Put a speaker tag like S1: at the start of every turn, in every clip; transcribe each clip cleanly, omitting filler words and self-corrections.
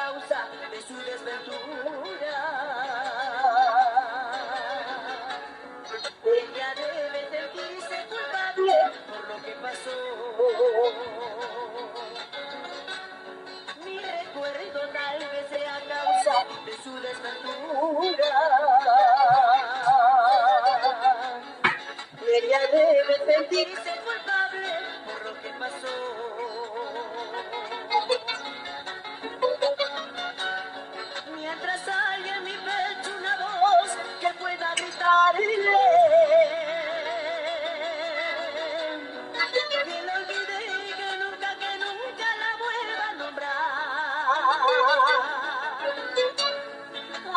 S1: causa de su desventura. Ella debe sentirse culpable por lo que pasó. Mi recuerdo tal vez sea causa de su desventura. Ella debe sentirse culpable por lo que pasó. Mientras hay en mi pecho una voz que pueda gritarle que lo olvide y que nunca la vuelva a nombrar.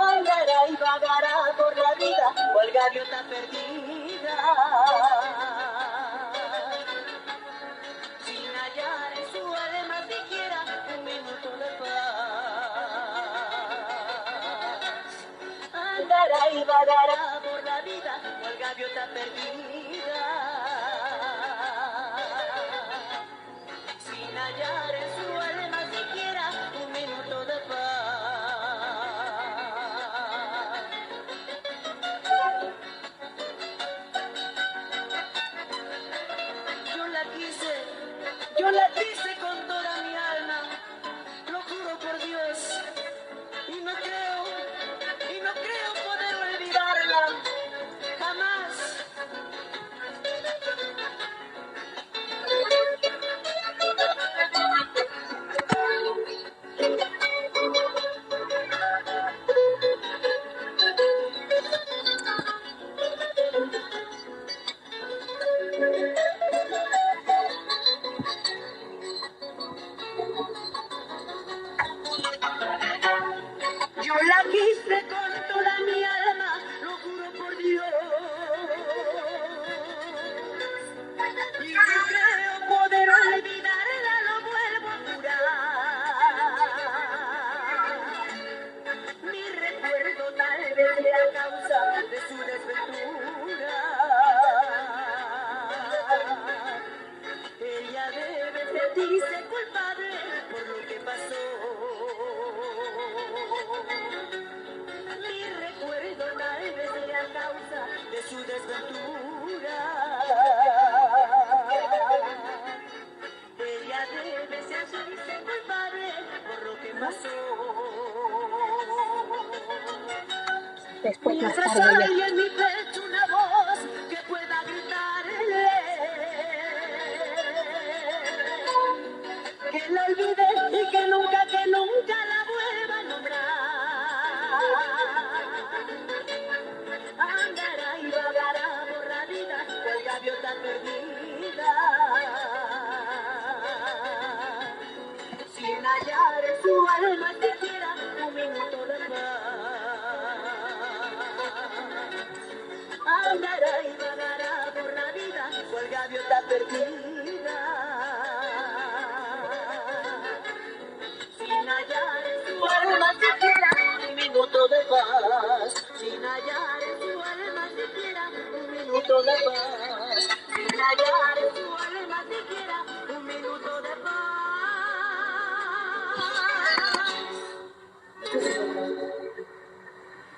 S1: Andará y vagará por la vida cual gaviota perdida, sin hallar en su alma siquiera un minuto de paz. Andará y vagará por la vida cual gaviota perdida, sin hallar en su alma siquiera un minuto de paz. Yo la quise con toda mi alma, lo juro por Dios, y no creo poder olvidarla, jamás. Yo la quise con toda mi alma, lo juro por Dios, y no creo poder olvidarla, lo vuelvo a jurar. Mi recuerdo tal vez sea causa de su desventura. Ella debe sentirse culpable por lo que pasó. Mi recuerdo tal vez sea causa de su desventura. Ella debe sentirse culpable por lo que pasó.
S2: Después más
S1: Mientras
S2: tarde
S1: hay en mi pecho una voz que pueda gritarle que la olvide y que nunca la vuelva a nombrar. Andará y vagará por la vida cual gaviota perdida, sin hallar en su alma siquiera un minuto de paz. Andará y vagará por la vida cual gaviota perdida, sin hallar en su alma siquiera un minuto de paz, sin hallar en su alma siquiera un minuto de paz, sin hallar